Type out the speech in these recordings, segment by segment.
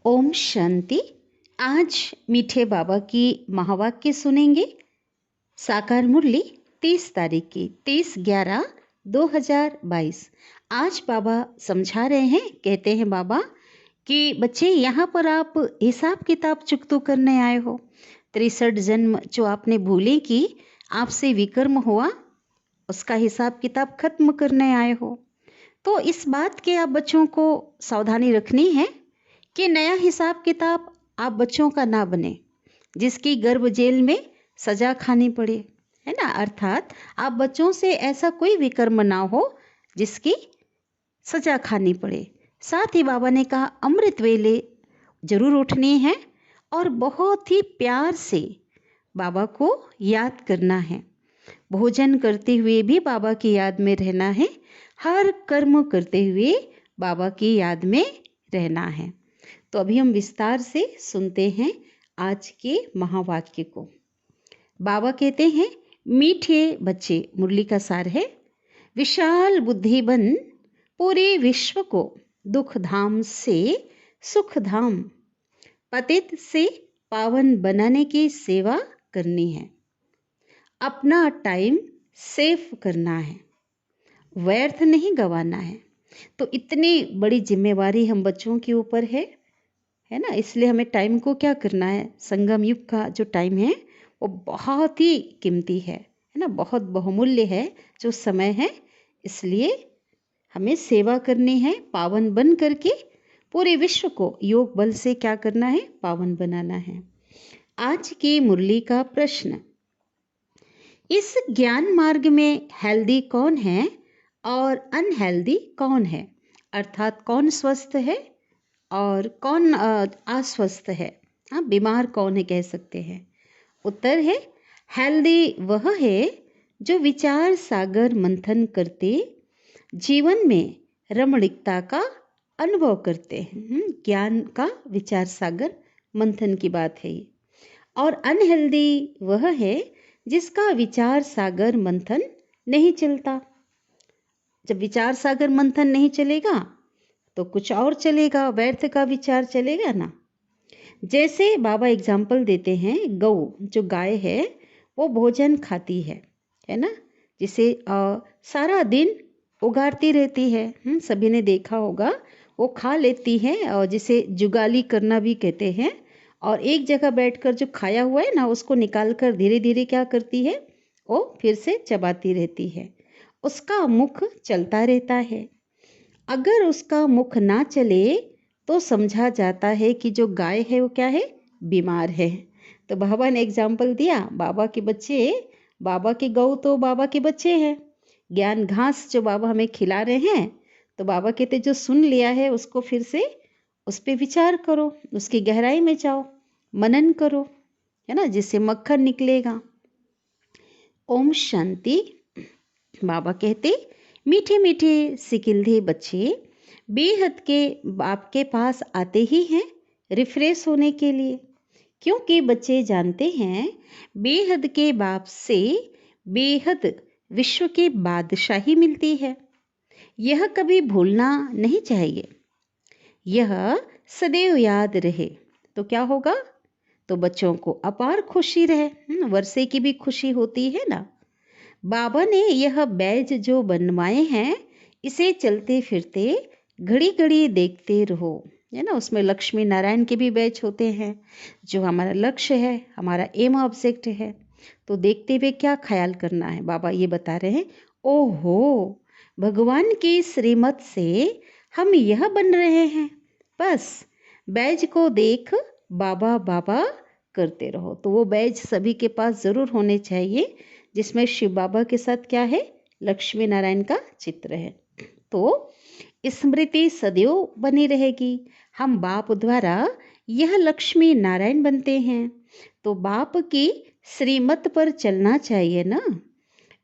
ओम शांति। आज मीठे बाबा की महावाक्य सुनेंगे। साकार मुरली 30 तारीख की 30/11/2022। आज बाबा समझा रहे हैं। कहते हैं बाबा कि बच्चे यहाँ पर आप हिसाब किताब चुकतो करने आए हो। 63 जन्म जो आपने भूले कि आपसे विकर्म हुआ, उसका हिसाब किताब खत्म करने आए हो। तो इस बात के आप बच्चों को सावधानी रखनी है कि नया हिसाब किताब आप बच्चों का ना बने जिसकी गर्भ जेल में सजा खानी पड़े, है ना। अर्थात आप बच्चों से ऐसा कोई विकर्म ना हो जिसकी सजा खानी पड़े। साथ ही बाबा ने कहा अमृत वेले जरूर उठनी है और बहुत ही प्यार से बाबा को याद करना है। भोजन करते हुए भी बाबा की याद में रहना है। हर कर्म करते हुए बाबा की याद में रहना है। तो अभी हम विस्तार से सुनते हैं आज के महावाक्य को। बाबा कहते हैं, मीठे बच्चे, मुरली का सार है, विशाल बुद्धि बन पूरे विश्व को दुख धाम से सुख धाम, पतित से पावन बनाने की सेवा करनी है। अपना टाइम सेव करना है, व्यर्थ नहीं गंवाना है। तो इतनी बड़ी जिम्मेवारी हम बच्चों के ऊपर है ना। इसलिए हमें टाइम को क्या करना है। संगम युग का जो टाइम है वो बहुत ही कीमती है ना, बहुत बहुमूल्य है जो समय है। इसलिए हमें सेवा करनी है, पावन बन करके पूरे विश्व को योग बल से क्या करना है, पावन बनाना है। आज की मुरली का प्रश्न, इस ज्ञान मार्ग में हेल्दी कौन है और अनहेल्दी कौन है। अर्थात कौन स्वस्थ है और कौन अस्वस्थ है। हाँ, बीमार कौन है कह सकते हैं। उत्तर है, हेल्दी वह है जो विचार सागर मंथन करते जीवन में रमणीकता का अनुभव करते हैं। ज्ञान का विचार सागर मंथन की बात है ये। और अनहेल्दी वह है जिसका विचार सागर मंथन नहीं चलता। जब विचार सागर मंथन नहीं चलेगा तो कुछ और चलेगा, व्यर्थ का विचार चलेगा ना। जैसे बाबा एग्जाम्पल देते हैं, गौ जो गाय है वो भोजन खाती है ना, जिसे सारा दिन उगारती रहती है। सभी ने देखा होगा, वो खा लेती है और जिसे जुगाली करना भी कहते हैं। और एक जगह बैठकर जो खाया हुआ है ना, उसको निकाल कर धीरे धीरे क्या करती है, वो फिर से चबाती रहती है। उसका मुख चलता रहता है। अगर उसका मुख ना चले तो समझा जाता है कि जो गाय है वो क्या है, बीमार है। तो बाबा ने एग्जाम्पल दिया, बाबा के बच्चे, बाबा की गौ तो बाबा के बच्चे हैं। ज्ञान घास जो बाबा हमें खिला रहे हैं, तो बाबा कहते जो सुन लिया है उसको फिर से उस पर विचार करो, उसकी गहराई में जाओ, मनन करो, है ना, जिससे मक्खन निकलेगा। ओम शांति। बाबा कहते, मीठे मीठे सिकिल्धे बच्चे बेहद के बाप के पास आते ही हैं रिफ्रेश होने के लिए, क्योंकि बच्चे जानते हैं बेहद के बाप से बेहद विश्व की बादशाही मिलती है। यह कभी भूलना नहीं चाहिए, यह सदैव याद रहे। तो क्या होगा, तो बच्चों को अपार खुशी रहे। वर्षे की भी खुशी होती है ना। बाबा ने यह बैज जो बनवाए हैं, इसे चलते फिरते घड़ी घड़ी देखते रहो, है ना। उसमें लक्ष्मी नारायण के भी बैच होते हैं, जो हमारा लक्ष्य है, हमारा एम ऑब्जेक्ट है। तो देखते हुए क्या ख्याल करना है, बाबा ये बता रहे हैं। ओहो, भगवान की श्रीमत से हम यह बन रहे हैं। बस बैज को देख बाबा बाबा करते रहो। तो वो बैज सभी के पास ज़रूर होने चाहिए, जिसमें शिव बाबा के साथ क्या है, लक्ष्मी नारायण का चित्र है। तो स्मृति सदैव बनी रहेगी। हम बाप द्वारा यह लक्ष्मी नारायण बनते हैं, तो बाप की श्रीमत पर चलना चाहिए ना।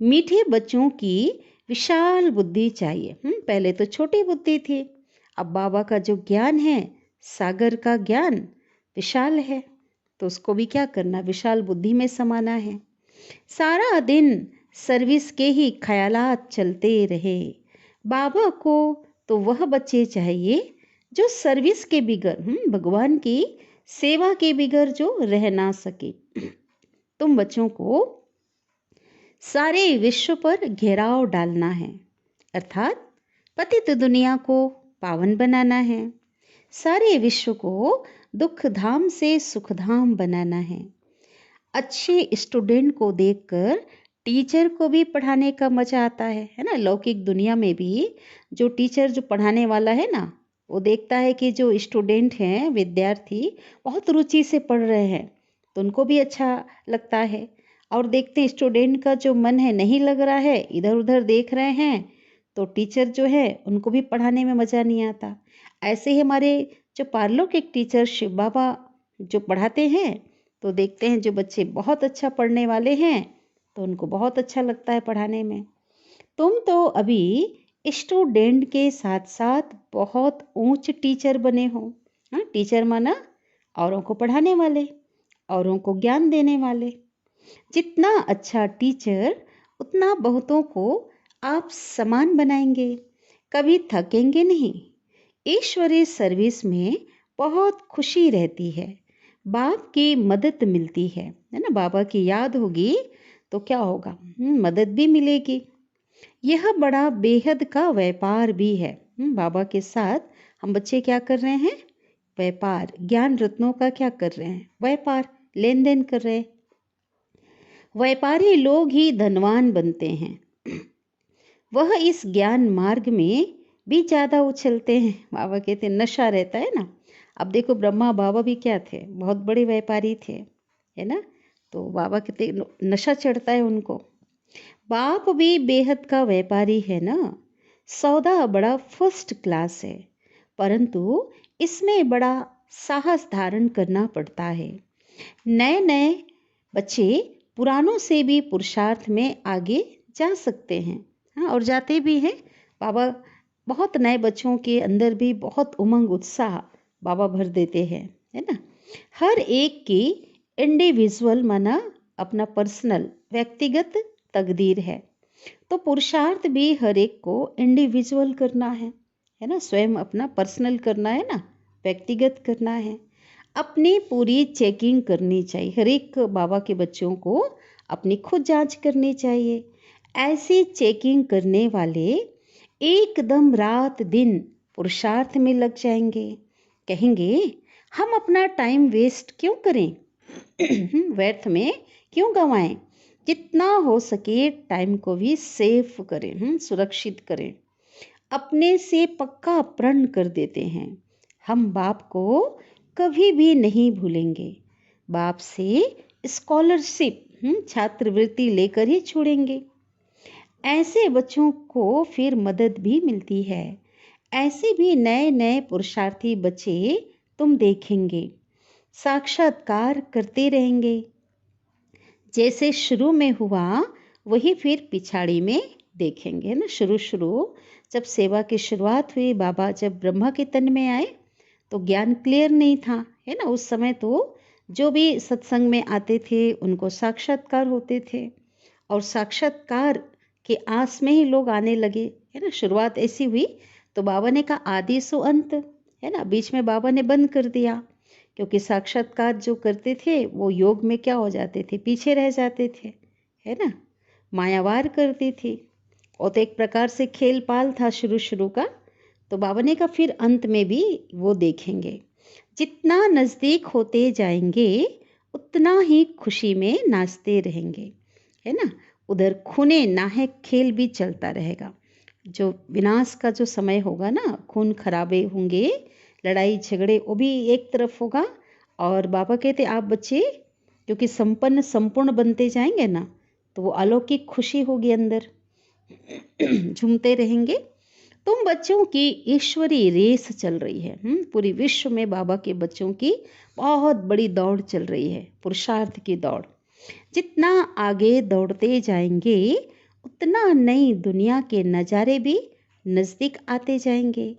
मीठे बच्चों की विशाल बुद्धि चाहिए। पहले तो छोटी बुद्धि थी, अब बाबा का जो ज्ञान है, सागर का ज्ञान विशाल है, तो उसको भी क्या करना, विशाल बुद्धि में समाना है। सारा दिन सर्विस के ही ख्यालात चलते रहे। बाबा को तो वह बच्चे चाहिए जो सर्विस के बिगर भगवान की सेवा के बिगर जो रह ना सके। तुम बच्चों को सारे विश्व पर घेराव डालना है, अर्थात पतित दुनिया को पावन बनाना है। सारे विश्व को दुख धाम से सुख धाम बनाना है। अच्छे स्टूडेंट को देखकर टीचर को भी पढ़ाने का मजा आता है ना। लौकिक दुनिया में भी जो टीचर जो पढ़ाने वाला है ना, वो देखता है कि जो स्टूडेंट हैं, विद्यार्थी बहुत रुचि से पढ़ रहे हैं, तो उनको भी अच्छा लगता है। और देखते स्टूडेंट का जो मन है नहीं लग रहा है, इधर उधर देख रहे हैं, तो टीचर जो है उनको भी पढ़ाने में मज़ा नहीं आता। ऐसे ही हमारे जो पारलौकिक टीचर शिव बाबा जो पढ़ाते हैं, तो देखते हैं जो बच्चे बहुत अच्छा पढ़ने वाले हैं तो उनको बहुत अच्छा लगता है पढ़ाने में। तुम तो अभी स्टूडेंट के साथ साथ बहुत ऊंच टीचर बने हो। हाँ, टीचर माना औरों को पढ़ाने वाले, औरों को ज्ञान देने वाले। जितना अच्छा टीचर उतना बहुतों को आप समान बनाएंगे, कभी थकेंगे नहीं। ईश्वरीय सर्विस में बहुत खुशी रहती है, बाप की मदद मिलती है ना। बाबा की याद होगी तो क्या होगा, मदद भी मिलेगी। यह बड़ा बेहद का व्यापार भी है। बाबा के साथ हम बच्चे क्या कर रहे हैं, व्यापार। ज्ञान रत्नों का क्या कर रहे हैं, व्यापार, लेन देन कर रहे हैं। व्यापारी लोग ही धनवान बनते हैं। वह इस ज्ञान मार्ग में भी ज़्यादा उछलते हैं। बाबा कहते हैं नशा रहता है ना। अब देखो ब्रह्मा बाबा भी क्या थे, बहुत बड़े व्यापारी थे, है ना। तो बाबा कहते नशा चढ़ता है उनको। बाप भी बेहद का व्यापारी है ना। सौदा बड़ा फर्स्ट क्लास है, परंतु इसमें बड़ा साहस धारण करना पड़ता है। नए नए बच्चे पुरानों से भी पुरुषार्थ में आगे जा सकते हैं। हाँ, और जाते भी हैं। बाबा बहुत नए बच्चों के अंदर भी बहुत उमंग उत्साह बाबा भर देते हैं, है ना। हर एक की इंडिविजुअल माना अपना पर्सनल व्यक्तिगत तकदीर है, तो पुरुषार्थ भी हर एक को इंडिविजुअल करना है ना। स्वयं अपना पर्सनल करना है ना, व्यक्तिगत करना है। अपनी पूरी चेकिंग करनी चाहिए। हर एक बाबा के बच्चों को अपनी खुद जांच करनी चाहिए। ऐसी चेकिंग करने वाले एकदम रात दिन पुरुषार्थ में लग जाएंगे। कहेंगे हम अपना टाइम वेस्ट क्यों करें, व्यर्थ में क्यों गंवाएं। जितना हो सके टाइम को भी सेफ करें, सुरक्षित करें। अपने से पक्का प्रण कर देते हैं, हम बाप को कभी भी नहीं भूलेंगे। बाप से स्कॉलरशिप छात्रवृत्ति लेकर ही छोड़ेंगे। ऐसे बच्चों को फिर मदद भी मिलती है। ऐसे भी नए नए पुरुषार्थी बच्चे तुम देखेंगे, साक्षात्कार करते रहेंगे। जैसे शुरू में हुआ वही फिर पिछाड़ी में देखेंगे ना। शुरू जब सेवा की शुरुआत हुई, बाबा जब ब्रह्मा के तन में आए तो ज्ञान क्लियर नहीं था, है ना। उस समय तो जो भी सत्संग में आते थे उनको साक्षात्कार होते थे, और साक्षात्कार के आस में ही लोग आने लगे, है ना। शुरुआत ऐसी हुई तो बाबा ने कहा आदि सो अंत, है ना। बीच में बाबा ने बंद कर दिया, क्योंकि साक्षात्कार जो करते थे वो योग में क्या हो जाते थे, पीछे रह जाते थे, है ना। मायावार करती थी। और तो एक प्रकार से खेल पाल था शुरू का। तो बाबा ने कहा फिर अंत में भी वो देखेंगे। जितना नज़दीक होते जाएंगे उतना ही खुशी में नाचते रहेंगे, है ना। उधर खूने नाहक खेल भी चलता रहेगा। जो विनाश का जो समय होगा ना, खून खराबे होंगे, लड़ाई झगड़े, वो भी एक तरफ होगा। और बाबा कहते आप बच्चे क्योंकि संपूर्ण बनते जाएंगे ना, तो वो अलौकिक खुशी होगी अंदर, झूमते रहेंगे। तुम बच्चों की ईश्वरी रेस चल रही है। पूरी विश्व में बाबा के बच्चों की बहुत बड़ी दौड़ चल रही है, पुरुषार्थ की दौड़। जितना आगे दौड़ते जाएंगे उतना नई दुनिया के नज़ारे भी नज़दीक आते जाएंगे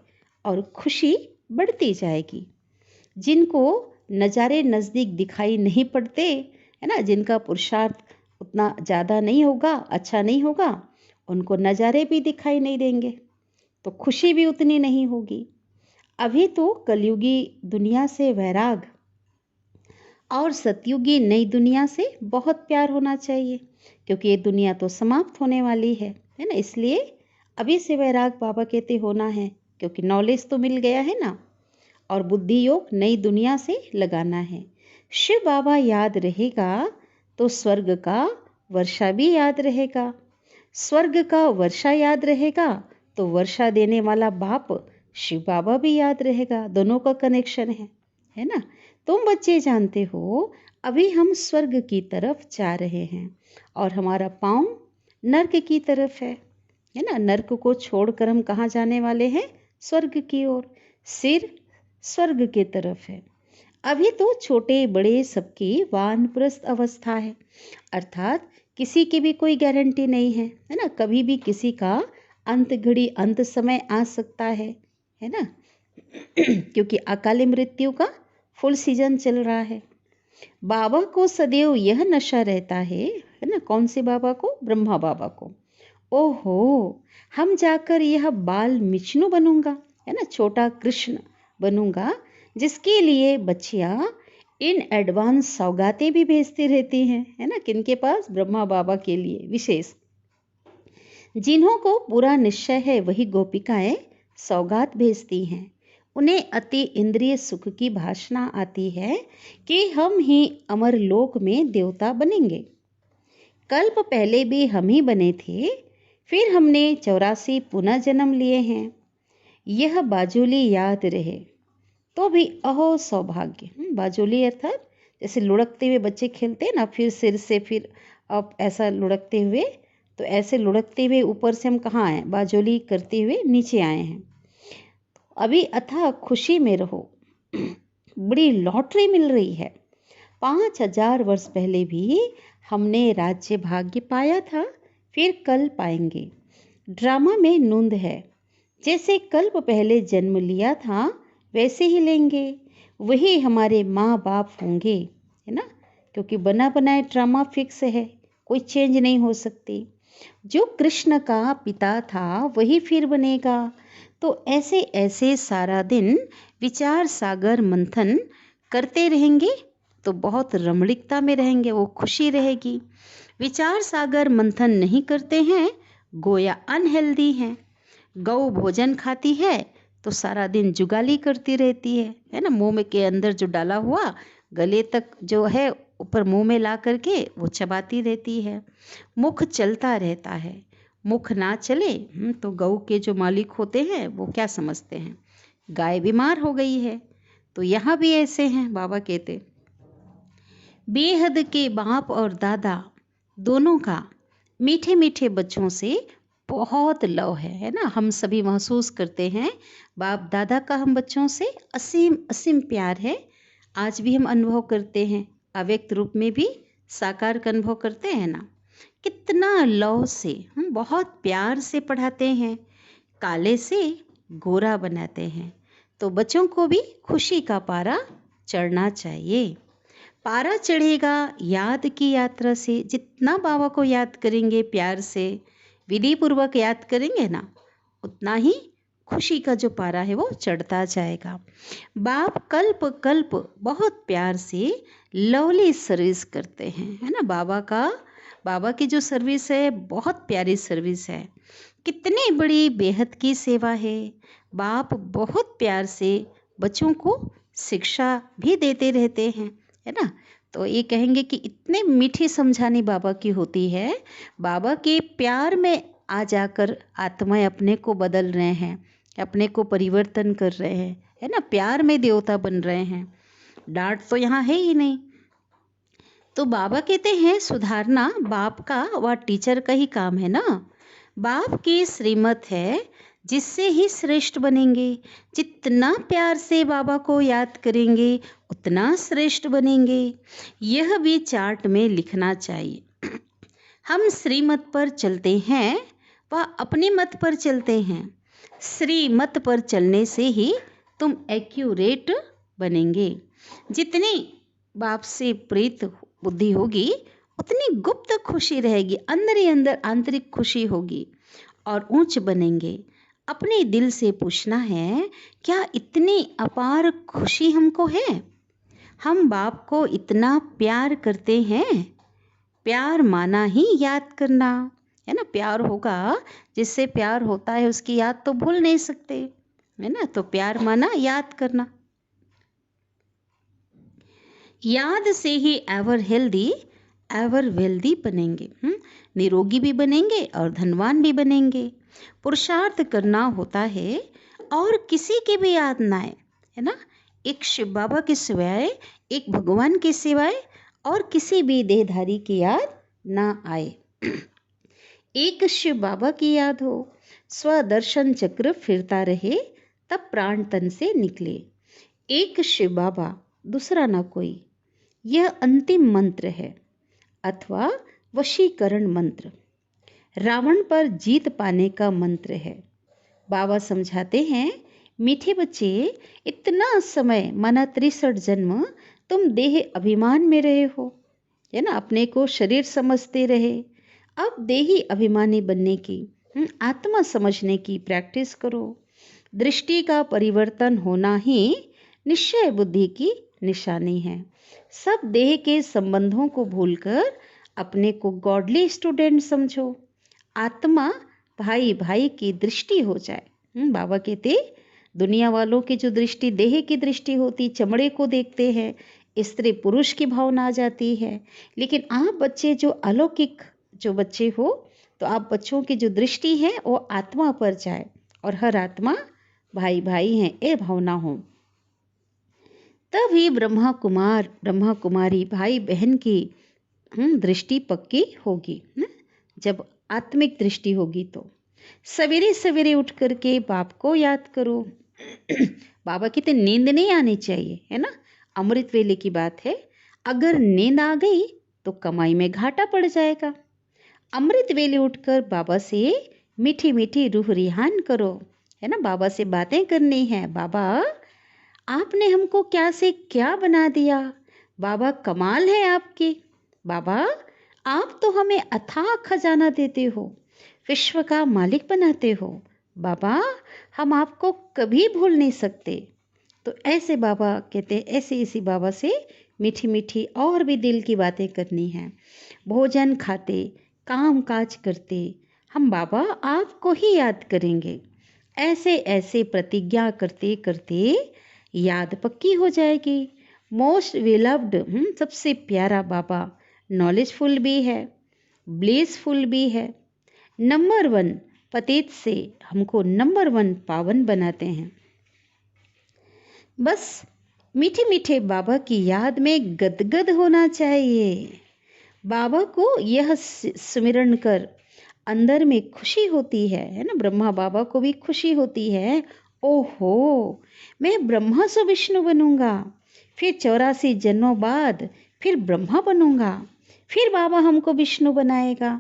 और खुशी बढ़ती जाएगी। जिनको नज़ारे नज़दीक दिखाई नहीं पड़ते, है ना, जिनका पुरुषार्थ उतना ज़्यादा नहीं होगा, अच्छा नहीं होगा, उनको नज़ारे भी दिखाई नहीं देंगे, तो खुशी भी उतनी नहीं होगी। अभी तो कलयुगी दुनिया से वैराग और सतयुगी नई दुनिया से बहुत प्यार होना चाहिए, क्योंकि ये दुनिया तो समाप्त होने वाली है ना। इसलिए अभी से वैराग बाबा कहते होना है, क्योंकि नॉलेज तो मिल गया है ना। और बुद्धि योग नई दुनिया से लगाना है। शिव बाबा याद रहेगा तो स्वर्ग का वर्षा भी याद रहेगा। स्वर्ग का वर्षा याद रहेगा तो वर्षा देने वाला बाप शिव बाबा भी याद रहेगा। दोनों का कनेक्शन है ना। तुम बच्चे जानते हो अभी हम स्वर्ग की तरफ जा रहे हैं और हमारा पाँव नर्क की तरफ है ना। नर्क को छोड़कर हम कहाँ जाने वाले हैं? स्वर्ग की ओर। सिर स्वर्ग की तरफ है। अभी तो छोटे बड़े सबकी वानप्रस्थ अवस्था है, अर्थात किसी की भी कोई गारंटी नहीं है ना। कभी भी किसी का अंत घड़ी अंत समय आ सकता है ना। क्योंकि अकाली मृत्यु का फुल सीजन चल रहा है। बाबा को सदैव यह नशा रहता है ना। कौन से बाबा को? ब्रह्मा बाबा को। ओहो, हम जाकर यह बाल विष्णु बनूंगा, है ना, छोटा कृष्ण बनूंगा, जिसके लिए बच्चियां इन एडवांस सौगातें भी भेजती रहती हैं, है ना। किनके पास? ब्रह्मा बाबा के लिए विशेष। जिन्हों को पूरा निश्चय है वही गोपिकाएं सौगात भेजती हैं। उन्हें अति इंद्रिय सुख की भाषणा आती है कि हम ही अमर लोक में देवता बनेंगे। कल्प पहले भी हम ही बने थे, फिर हमने 84 पुनः जन्म लिए हैं। यह बाजुली याद रहे तो भी अहो सौभाग्य। बाजुली अर्थात जैसे लुढ़कते हुए बच्चे खेलते हैं ना, फिर सिर से फिर अब ऐसा लुढ़कते हुए, तो ऐसे लुढ़कते हुए ऊपर से हम कहाँ आए? बाजुली करते हुए नीचे आए हैं। अभी अथाह खुशी में रहो। बड़ी लॉटरी मिल रही है। 5000 वर्ष पहले भी हमने राज्य भाग्य पाया था, फिर कल पाएंगे। ड्रामा में नूंद है, जैसे कल्प पहले जन्म लिया था वैसे ही लेंगे। वही हमारे माँ बाप होंगे, है ना। क्योंकि बना बनाए ड्रामा फिक्स है, कोई चेंज नहीं हो सकती। जो कृष्ण का पिता था वही फिर बनेगा। तो ऐसे ऐसे सारा दिन विचार सागर मंथन करते रहेंगे तो बहुत रमणीकता में रहेंगे, वो खुशी रहेगी। विचार सागर मंथन नहीं करते हैं, गोया अनहेल्दी हैं। गौ भोजन खाती है तो सारा दिन जुगाली करती रहती है ना। मुंह में के अंदर जो डाला हुआ गले तक जो है ऊपर मुंह में ला करके वो चबाती रहती है। मुख चलता रहता है। मुख ना चले तो गौ के जो मालिक होते हैं वो क्या समझते हैं? गाय बीमार हो गई है। तो यहाँ भी ऐसे हैं, बाबा कहते बेहद के बाप और दादा दोनों का मीठे मीठे बच्चों से बहुत लव है ना। हम सभी महसूस करते हैं बाप दादा का हम बच्चों से असीम असीम प्यार है। आज भी हम अनुभव करते हैं, अव्यक्त रूप में भी साकार का अनुभव करते हैं ना। कितना लव से हम बहुत प्यार से पढ़ाते हैं, काले से गोरा बनाते हैं। तो बच्चों को भी खुशी का पारा चढ़ना चाहिए। पारा चढ़ेगा याद की यात्रा से। जितना बाबा को याद करेंगे, प्यार से विधि पूर्वक याद करेंगे ना, उतना ही खुशी का जो पारा है वो चढ़ता जाएगा। बाप कल्प कल्प बहुत प्यार से लवली सर्विस करते हैं, है ना। बाबा की जो सर्विस है बहुत प्यारी सर्विस है। कितनी बड़ी बेहद की सेवा है। बाप बहुत प्यार से बच्चों को शिक्षा भी देते रहते हैं, है ना। तो ये कहेंगे कि इतने मीठी समझानी बाबा की होती है। बाबा के प्यार में आ जाकर आत्माएं अपने को बदल रहे हैं, अपने को परिवर्तन कर रहे हैं, है ना। प्यार में देवता बन रहे हैं। डांट तो यहाँ है ही नहीं। तो बाबा कहते हैं सुधारना बाप का व टीचर का ही काम है ना। बाप की श्रीमत है जिससे ही श्रेष्ठ बनेंगे। जितना प्यार से बाबा को याद करेंगे उतना श्रेष्ठ बनेंगे। यह भी चार्ट में लिखना चाहिए। हम श्रीमत पर चलते हैं व अपने मत पर चलते हैं। श्रीमत पर चलने से ही तुम एक्यूरेट बनेंगे। जितनी बाप से प्रीत बुद्धि होगी उतनी गुप्त खुशी रहेगी, अंदर ही अंदर आंतरिक खुशी होगी और ऊंच बनेंगे। अपने दिल से पूछना है, क्या इतनी अपार खुशी हमको है? हम बाप को इतना प्यार करते हैं? प्यार माना ही याद करना है ना। प्यार होगा, जिससे प्यार होता है उसकी याद तो भूल नहीं सकते, है ना। तो प्यार माना याद करना। याद से he ever healthy ever wealthy बनेंगे, निरोगी भी बनेंगे और धनवान भी बनेंगे। पुरुषार्थ करना होता है और किसी की भी याद ना आए, है ना। एक शिव बाबा के सिवाय, एक भगवान के सिवाय और किसी भी देहधारी की याद ना आए। एक शिव बाबा की याद हो, स्वदर्शन चक्र फिरता रहे, तब प्राण तन से निकले। एक शिव बाबा, दूसरा ना कोई, यह अंतिम मंत्र है, अथवा वशीकरण मंत्र, रावण पर जीत पाने का मंत्र है। बाबा समझाते हैं, मीठे बच्चे, इतना समय माना 63 जन्म तुम देह अभिमान में रहे हो, है ना, अपने को शरीर समझते रहे। अब देही अभिमानी बनने की, आत्मा समझने की प्रैक्टिस करो। दृष्टि का परिवर्तन होना ही निश्चय बुद्धि की निशानी है। सब देह के संबंधों को भूलकर अपने को गॉडली स्टूडेंट समझो। आत्मा भाई भाई की दृष्टि हो जाए। बाबा कहते, दुनिया वालों की जो दृष्टि देह की दृष्टि होती, चमड़े को देखते हैं, स्त्री पुरुष की भावना आ जाती है। लेकिन आप बच्चे जो अलौकिक जो बच्चे हो, तो आप बच्चों की जो दृष्टि है वो आत्मा पर जाए और हर आत्मा भाई भाई हैं, ये भावना हो। तभी ब्रह्मा कुमार ब्रह्मा कुमारी भाई बहन की दृष्टि पक्की होगी। जब आत्मिक दृष्टि होगी तो सवेरे सवेरे उठ करके बाप को याद करो। बाबा कहते नींद नहीं आनी चाहिए, है ना। अमृत वेले की बात है, अगर नींद आ गई तो कमाई में घाटा पड़ जाएगा। अमृत वेले उठकर बाबा से मीठी मीठी रूह रिहान करो, है ना। बाबा से बातें करनी है। बाबा, आपने हमको क्या से क्या बना दिया। बाबा, कमाल है आपकी। बाबा, आप तो हमें अथाह खजाना देते हो, विश्व का मालिक बनाते हो। बाबा, हम आपको कभी भूल नहीं सकते। तो ऐसे बाबा कहते, ऐसे इसी बाबा से मीठी मीठी और भी दिल की बातें करनी है। भोजन खाते, काम काज करते हम बाबा आपको ही याद करेंगे। ऐसे ऐसे प्रतिज्ञा करते करते याद पक्की हो जाएगी। मोस्ट विलव्ड, सबसे प्यारा बाबा नॉलेजफुल भी है, ब्लेसफुल भी है। नंबर 1 पतित से हमको नंबर 1 पावन बनाते हैं। बस मीठे मीठे बाबा की याद में गदगद होना चाहिए। बाबा को यह सुमिरन कर अंदर में खुशी होती है ना। ब्रह्मा बाबा को भी खुशी होती है, ओहो मैं ब्रह्मा से विष्णु बनूंगा, फिर 84 जन्मों बाद फिर ब्रह्मा बनूंगा, फिर बाबा हमको विष्णु बनाएगा,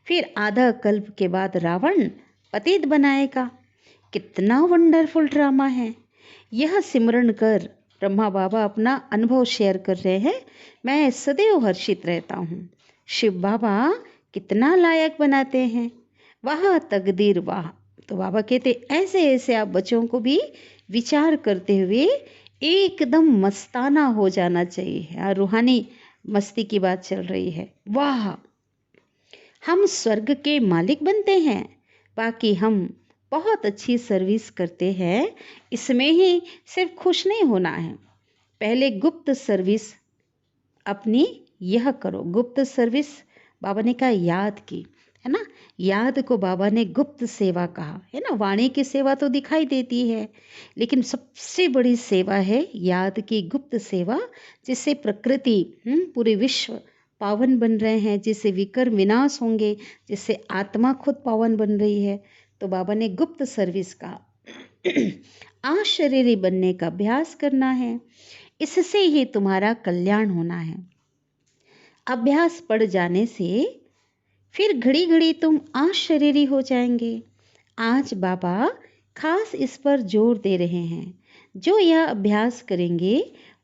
फिर आधा कल्प के बाद रावण पतित बनाएगा। कितना वंडरफुल ड्रामा है। यह सिमरन कर ब्रह्मा बाबा अपना अनुभव शेयर कर रहे हैं। मैं सदैव हर्षित रहता हूँ। शिव बाबा कितना लायक बनाते हैं, वाह तकदीर वाह। तो बाबा कहते ऐसे ऐसे आप बच्चों को भी विचार करते हुए एकदम मस्ताना हो जाना चाहिए। रूहानी मस्ती की बात चल रही है। वाह, हम स्वर्ग के मालिक बनते हैं, बाकी हम बहुत अच्छी सर्विस करते हैं। इसमें ही सिर्फ खुश नहीं होना है, पहले गुप्त सर्विस अपनी यह करो। गुप्त सर्विस बाबा ने कहा याद की, है ना। याद को बाबा ने गुप्त सेवा कहा, है ना। वाणी की सेवा तो दिखाई देती है, लेकिन सबसे बड़ी सेवा है याद की गुप्त सेवा, जिससे प्रकृति पूरे विश्व पावन बन रहे हैं, जिससे विकर विनाश होंगे, जिससे आत्मा खुद पावन बन रही है। तो बाबा ने गुप्त सर्विस का आशरीरी बनने का अभ्यास करना है, इससे ही तुम्हारा कल्याण होना है। अभ्यास पड़ जाने से फिर घड़ी घड़ी तुम आशरीरी हो जाएंगे। आज बाबा खास इस पर जोर दे रहे हैं, जो यह अभ्यास करेंगे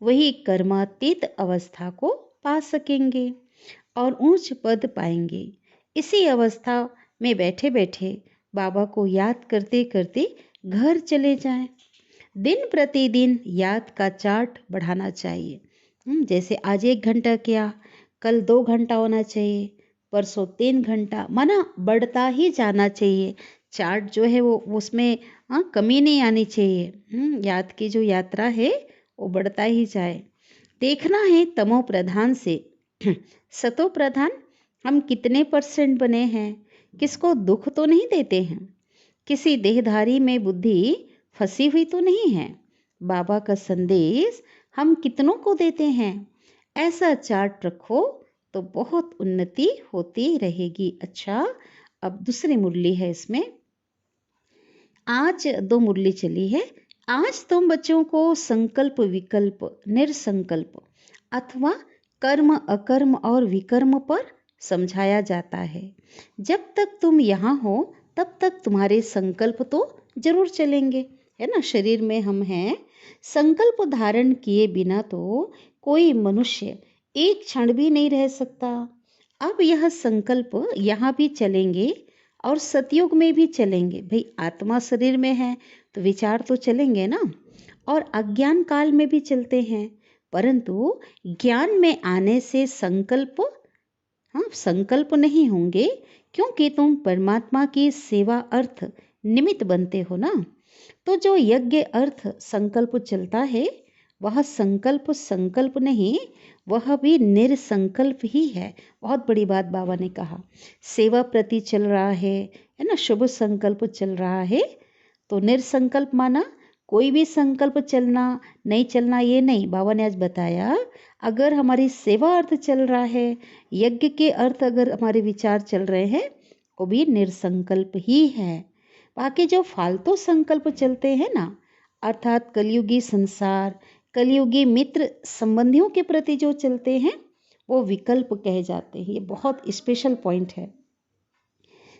वही कर्मातीत अवस्था को पा सकेंगे और ऊंच पद पाएंगे। इसी अवस्था में बैठे बैठे बाबा को याद करते करते घर चले जाएं। दिन प्रतिदिन याद का चार्ट बढ़ाना चाहिए। जैसे आज 1 घंटा किया, कल 2 घंटा होना चाहिए, परसों 3 घंटा, माना बढ़ता ही जाना चाहिए। चार्ट जो है वो उसमें कमी नहीं आनी चाहिए। याद की जो यात्रा है वो बढ़ता ही जाए। देखना है तमो प्रधान से सतो प्रधान हम कितने % बने हैं। किसको दुख तो नहीं देते हैं, किसी देहधारी में बुद्धि फंसी हुई तो नहीं है। बाबा का संदेश हम कितनों को देते हैं। ऐसा चार्ट रखो तो बहुत उन्नति होती रहेगी। अच्छा, अब दूसरी मुरली है इसमें। आज 2 मुरली चली है। आज तुम बच्चों को संकल्प विकल्प निरसंकल्प अथवा कर्म अकर्म और विकर्म पर समझाया जाता है। जब तक तुम यहाँ हो तब तक तुम्हारे संकल्प तो जरूर चलेंगे, है ना। शरीर में हम हैं, संकल्प धारण किए बिना तो कोई मनुष्य एक क्षण भी नहीं रह सकता। अब यह संकल्प यहाँ भी चलेंगे और सतयुग में भी चलेंगे। भाई आत्मा शरीर में है तो विचार तो चलेंगे ना, और अज्ञान काल में भी चलते हैं। परंतु ज्ञान में आने से संकल्प नहीं होंगे, क्योंकि तुम परमात्मा की सेवा अर्थ निमित्त बनते हो ना। तो जो यज्ञ अर्थ संकल्प चलता है वह संकल्प नहीं, वह भी निरसंकल्प ही है। बहुत बड़ी बात बाबा ने कहा। सेवा प्रति चल रहा है ना, शुभ संकल्प चल रहा है। तो निरसंकल्प माना कोई भी संकल्प चलना नहीं चलना ये नहीं। बाबा ने आज बताया, अगर हमारी सेवा अर्थ चल रहा है, यज्ञ के अर्थ अगर हमारे विचार चल रहे हैं, वो भी निरसंकल्प ही है। बाकी जो फालतू संकल्प चलते हैं ना, अर्थात कलयुगी संसार, कलयुगी मित्र संबंधियों के प्रति जो चलते हैं, वो विकल्प कहे जाते हैं। ये बहुत स्पेशल पॉइंट है,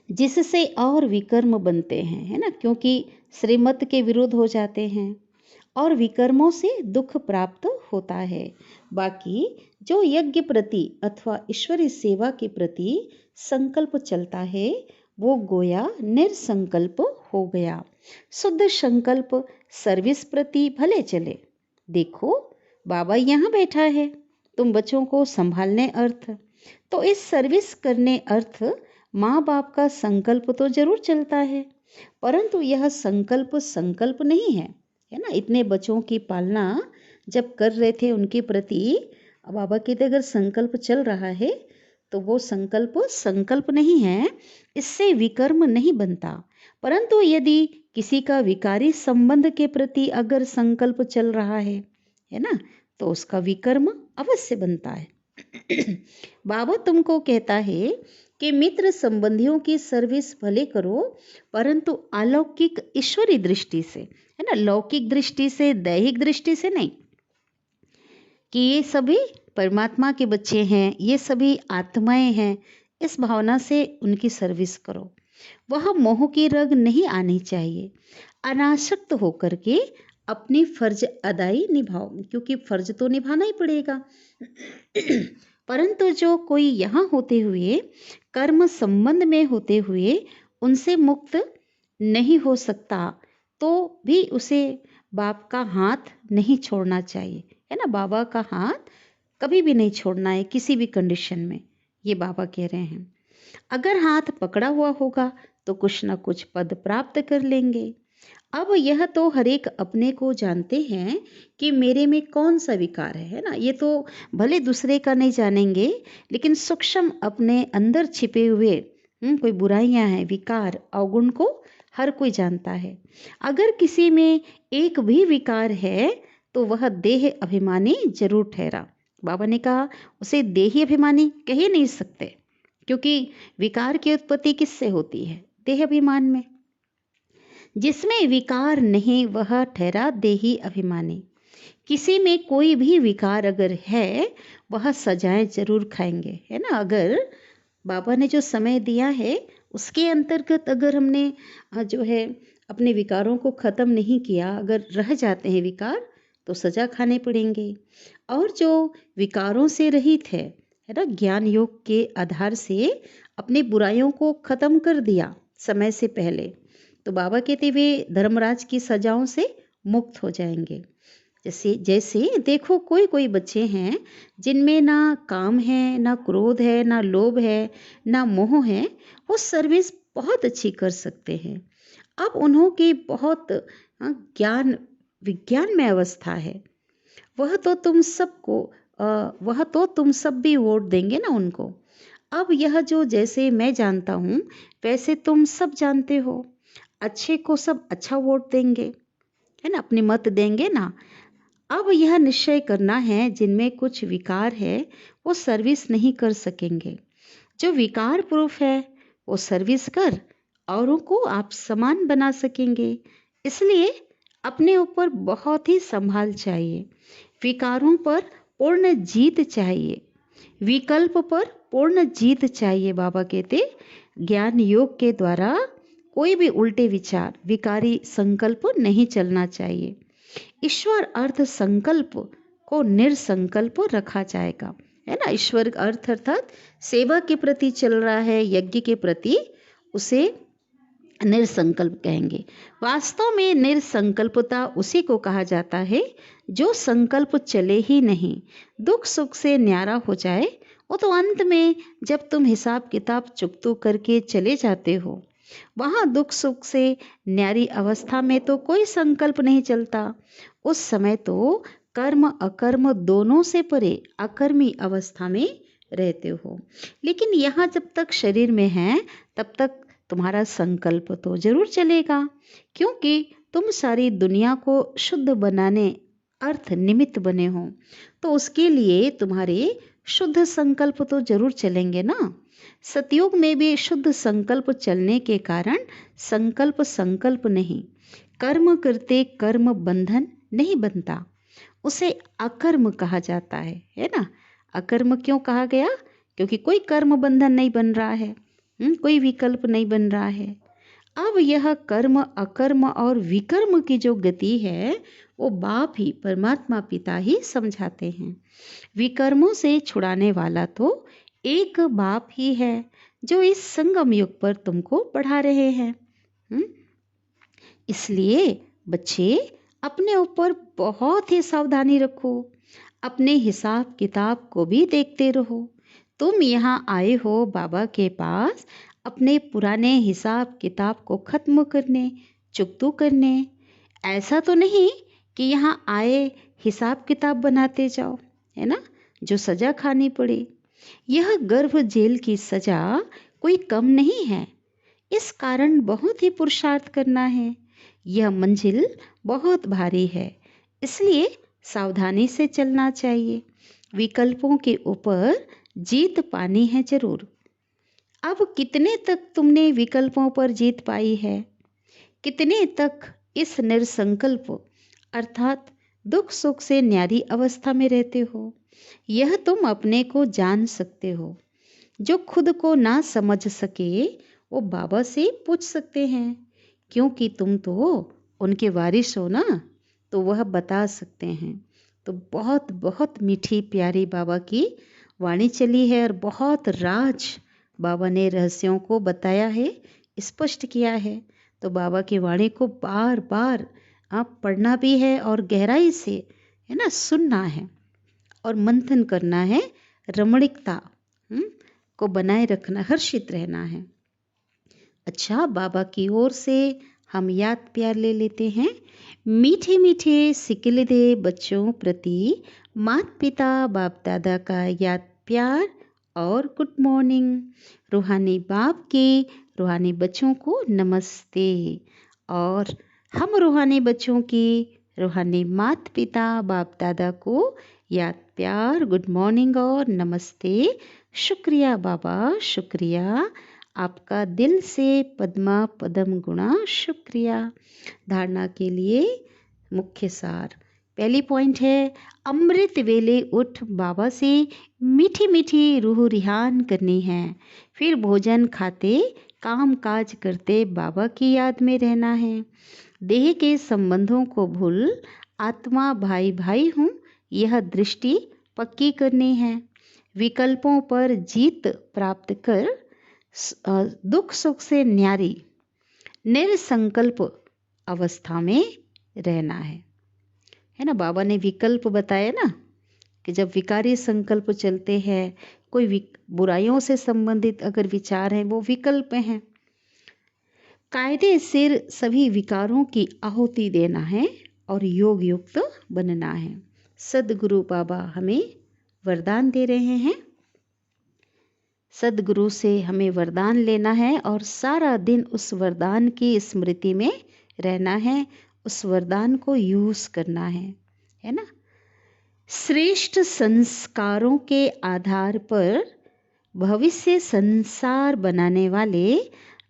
जिससे और विकर्म बनते हैं, है ना, क्योंकि श्रीमत के विरुद्ध हो जाते हैं और विकर्मों से दुख प्राप्त होता है। बाकी जो यज्ञ प्रति अथवा ईश्वरीय सेवा के प्रति संकल्प चलता है, वो गोया निरसंकल्प हो गया। शुद्ध संकल्प सर्विस प्रति भले चले। देखो बाबा यहाँ बैठा है, तुम बच्चों को संभालने अर्थ, तो इस सर्विस करने अर्थ माँ बाप का संकल्प तो जरूर चलता है, परंतु यह संकल्प नहीं है ना। इतने बच्चों की पालना जब कर रहे थे, उनके प्रति बाबा कहते अगर संकल्प चल रहा है तो वो संकल्प नहीं है, इससे विकर्म नहीं बनता। परंतु यदि किसी का विकारी संबंध के प्रति अगर संकल्प चल रहा है ना, तो उसका विकर्म अवश्य बनता है। बाबा तुमको कहता है कि मित्र संबंधियों की सर्विस भले करो, परंतु अलौकिक ईश्वरी दृष्टि से, है ना, लौकिक दृष्टि से, दैहिक दृष्टि से नहीं, कि ये सभी परमात्मा के बच्चे हैं, ये सभी आत्माएं हैं, इस भावना से उनकी सर्विस करो। वह मोह की रग नहीं आनी चाहिए। अनासक्त होकर के अपनी फर्ज अदाई निभाओ, क्योंकि फर्ज तो निभाना ही पड़ेगा। परंतु जो कोई यहाँ होते हुए, कर्म संबंध में होते हुए उनसे मुक्त नहीं हो सकता, तो भी उसे बाप का हाथ नहीं छोड़ना चाहिए, है ना। बाबा का हाथ कभी भी नहीं छोड़ना है किसी भी कंडीशन में, ये बाबा कह रहे हैं। अगर हाथ पकड़ा हुआ होगा तो कुछ ना कुछ पद प्राप्त कर लेंगे। अब यह तो हर एक अपने को जानते हैं कि मेरे में कौन सा विकार है ना। ये तो भले दूसरे का नहीं जानेंगे, लेकिन सूक्ष्म अपने अंदर छिपे हुए कोई बुराइयां हैं, विकार, अवगुण को हर कोई जानता है। अगर किसी में एक भी विकार है तो वह देह अभिमानी जरूर ठहरा। बाबा ने कहा उसे देही अभिमानी कह ही नहीं सकते, क्योंकि विकार की उत्पत्ति किससे होती है? देह अभिमान में। जिसमें विकार नहीं वह ठहरा देही अभिमानी। किसी में कोई भी विकार अगर है, वह सजाएं जरूर खाएंगे, है ना। अगर बाबा ने जो समय दिया है उसके अंतर्गत अगर हमने जो है अपने विकारों को खत्म नहीं किया, अगर रह जाते हैं विकार, तो सजा खाने पड़ेंगे। और जो विकारों से रहित है ना, ज्ञान योग के आधार से अपनी बुराइयों को खत्म कर दिया, समय से पहले। तो बाबा कहते वे धर्मराज की सजाओं से मुक्त हो जाएंगे। जैसे जैसे देखो कोई कोई बच्चे हैं जिनमें ना काम है, ना क्रोध है, ना लोभ है, ना मोह है, वो सर्विस बहुत अच्छी कर सकते हैं। अब उन्हों की बहुत ज्ञान विज्ञान में अवस्था है। वह तो तुम सबको वह तो तुम सब भी वोट देंगे ना उनको। अब यह जो जैसे मैं जानता हूँ वैसे तुम सब जानते हो। अच्छे को सब अच्छा वोट देंगे, है ना, अपने मत देंगे ना। अब यह निश्चय करना है जिनमें कुछ विकार है वो सर्विस नहीं कर सकेंगे। जो विकार प्रूफ है वो सर्विस कर औरों को आप समान बना सकेंगे। इसलिए अपने ऊपर बहुत ही संभाल चाहिए। विकारों पर पूर्ण जीत चाहिए, विकल्प पर पूर्ण जीत चाहिए। बाबा कहते ज्ञान योग के द्वारा कोई भी उल्टे विचार, विकारी संकल्प नहीं चलना चाहिए। ईश्वर अर्थ संकल्प को निरसंकल्प रखा जाएगा, है ना। ईश्वर अर्थ अर्थात सेवा के प्रति चल रहा है, यज्ञ के प्रति, उसे निरसंकल्प कहेंगे। वास्तव में निरसंकल्पता उसी को कहा जाता है जो संकल्प चले ही नहीं, दुख सुख से न्यारा हो जाए। वो तो अंत में जब तुम हिसाब किताब चुकतू करके चले जाते हो, वहां दुख सुख से न्यारी अवस्था में तो कोई संकल्प नहीं चलता। उस समय तो कर्म अकर्म दोनों से परे अकर्मी अवस्था में रहते हो। लेकिन यहाँ जब तक शरीर में है तब तक तुम्हारा संकल्प तो जरूर चलेगा, क्योंकि तुम सारी दुनिया को शुद्ध बनाने अर्थ निमित्त बने हो। तो उसके लिए तुम्हारे शुद्ध संकल्प तो जरूर चलेंगे ना। सतयुग में भी शुद्ध संकल्प चलने के कारण संकल्प संकल्प नहीं, कर्म करते कर्म बंधन नहीं बनता, उसे अकर्म कहा जाता है ना। अकर्म क्यों कहा गया? क्योंकि कोई कर्म बंधन नहीं बन रहा है, कोई विकल्प नहीं बन रहा है। अब यह कर्म अकर्म और विकर्म की जो गति है वो बाप ही, परमात्मा पिता ही समझाते हैं। विकर्मों से छुड़ाने वाला तो एक बाप ही है जो इस संगम युग पर तुमको पढ़ा रहे हैं। इसलिए बच्चे अपने ऊपर बहुत ही सावधानी रखो, अपने हिसाब किताब को भी देखते रहो। तुम यहाँ आए हो बाबा के पास अपने पुराने हिसाब किताब को खत्म करने, चुकतू करने। ऐसा तो नहीं कि यहाँ आए हिसाब किताब बनाते जाओ, है ना, जो सजा खानी पड़े। यह गर्भ जेल की सजा कोई कम नहीं है। इस कारण बहुत ही पुरुषार्थ करना है। यह मंजिल बहुत भारी है, इसलिए सावधानी से चलना चाहिए। विकल्पों के ऊपर जीत पानी है जरूर। अब कितने तक तुमने विकल्पों पर जीत पाई है? कितने तक इस निरसंकल्प अर्थात दुख सुख से न्यारी अवस्था में रहते हो? यह तुम अपने को जान सकते हो। जो खुद को ना समझ सके वो बाबा से पूछ सकते हैं, क्योंकि तुम तो उनके वारिस हो ना, तो वह बता सकते हैं। तो बहुत बहुत मीठी प्यारी बाबा की वाणी चली है और बहुत राज बाबा ने रहस्यों को बताया है, स्पष्ट किया है। तो बाबा की वाणी को बार बार आप पढ़ना भी है और गहराई से, है ना, सुनना है और मंथन करना है। रमणीकता को बनाए रखना, हर्षित रहना है। अच्छा, बाबा की ओर से हम याद प्यार ले लेते हैं। मीठे मीठे सिकिल दे बच्चों प्रति माता पिता बाप दादा का याद प्यार और गुड मॉर्निंग। रूहानी बाप के रूहानी बच्चों को नमस्ते, और हम रूहानी बच्चों की रूहानी माता पिता बाप दादा को याद प्यार, गुड मॉर्निंग और नमस्ते। शुक्रिया बाबा, शुक्रिया आपका दिल से पद्मा पदम गुणा शुक्रिया। धारणा के लिए मुख्य सार, पहली पॉइंट है अमृत वेले उठ बाबा से मीठी मीठी रूह रिहान करनी है। फिर भोजन खाते काम काज करते बाबा की याद में रहना है। देह के संबंधों को भूल आत्मा भाई भाई हूँ यह दृष्टि पक्की करनी है। विकल्पों पर जीत प्राप्त कर दुख सुख से न्यारी निरसंकल्प अवस्था में रहना है ना। बाबा ने विकल्प बताया ना कि जब विकारी संकल्प चलते हैं, कोई बुराइयों से संबंधित अगर विचार हैं, वो विकल्प हैं। कायदे सिर सभी विकारों की आहुति देना है और योग युक्त बनना है। सदगुरु बाबा हमें वरदान दे रहे हैं। सदगुरु से हमें वरदान लेना है और सारा दिन उस वरदान की स्मृति में रहना है, उस वरदान को यूज करना है ना। श्रेष्ठ संस्कारों के आधार पर भविष्य संसार बनाने वाले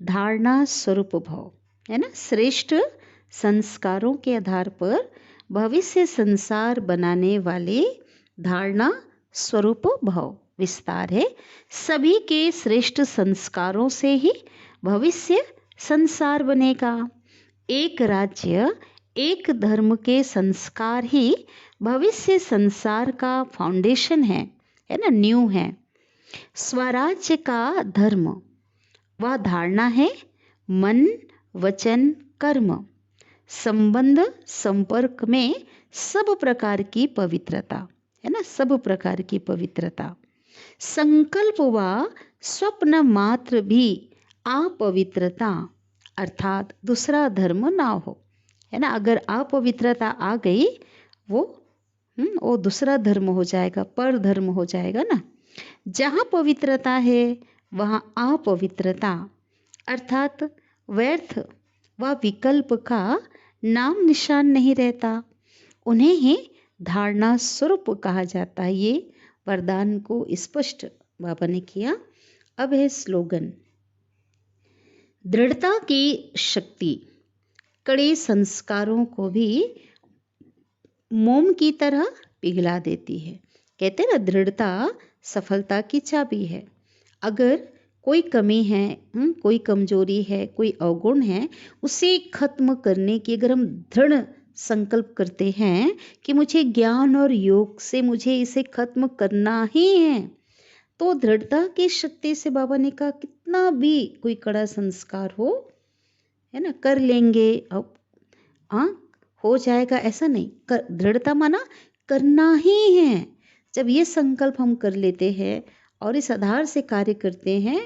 धारणा स्वरूप भव, है ना। श्रेष्ठ संस्कारों के आधार पर भविष्य संसार बनाने वाले धारणा स्वरूप भव विस्तार है। सभी के श्रेष्ठ संस्कारों से ही भविष्य संसार बनेगा। एक राज्य एक धर्म के संस्कार ही भविष्य संसार का फाउंडेशन है ना, न्यू है। स्वराज्य का धर्म वह धारणा है मन वचन कर्म संबंध संपर्क में सब प्रकार की पवित्रता, है ना, सब प्रकार की पवित्रता। संकल्प व स्वप्न मात्र भी अपवित्रता अर्थात दूसरा धर्म ना हो, है ना। अगर अपवित्रता आ गई वो दूसरा धर्म हो जाएगा, पर धर्म हो जाएगा ना। जहाँ पवित्रता है वहाँ अपवित्रता अर्थात व्यर्थ व विकल्प का नाम निशान नहीं रहता। उन्हें ही धारणा स्वरूप कहा जाता है। ये वरदान को स्पष्ट बाबा ने किया। अब है स्लोगन। दृढ़ता की शक्ति कड़े संस्कारों को भी मोम की तरह पिघला देती है। कहते हैं ना, दृढ़ता सफलता की चाबी है। अगर कोई कमी है, कोई कमजोरी है, कोई अवगुण है, उसे खत्म करने की अगर हम दृढ़ संकल्प करते हैं कि मुझे ज्ञान और योग से मुझे इसे खत्म करना ही है, तो दृढ़ता की शक्ति से बाबा ने कहा कितना भी कोई कड़ा संस्कार हो, है ना, कर लेंगे। अब हो जाएगा ऐसा नहीं, दृढ़ता माना करना ही है। जब ये संकल्प हम कर लेते हैं और इस आधार से कार्य करते हैं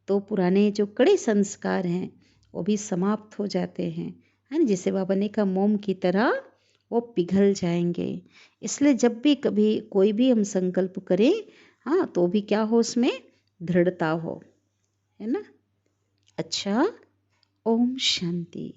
तो पुराने जो कड़े संस्कार हैं वो भी समाप्त हो जाते हैं, है ना। जैसे बाबा ने कहा मोम की तरह वो पिघल जाएंगे। इसलिए जब भी कभी कोई भी हम संकल्प करें, तो भी क्या हो, उसमें दृढ़ता हो, है ना। अच्छा, ओम शांति।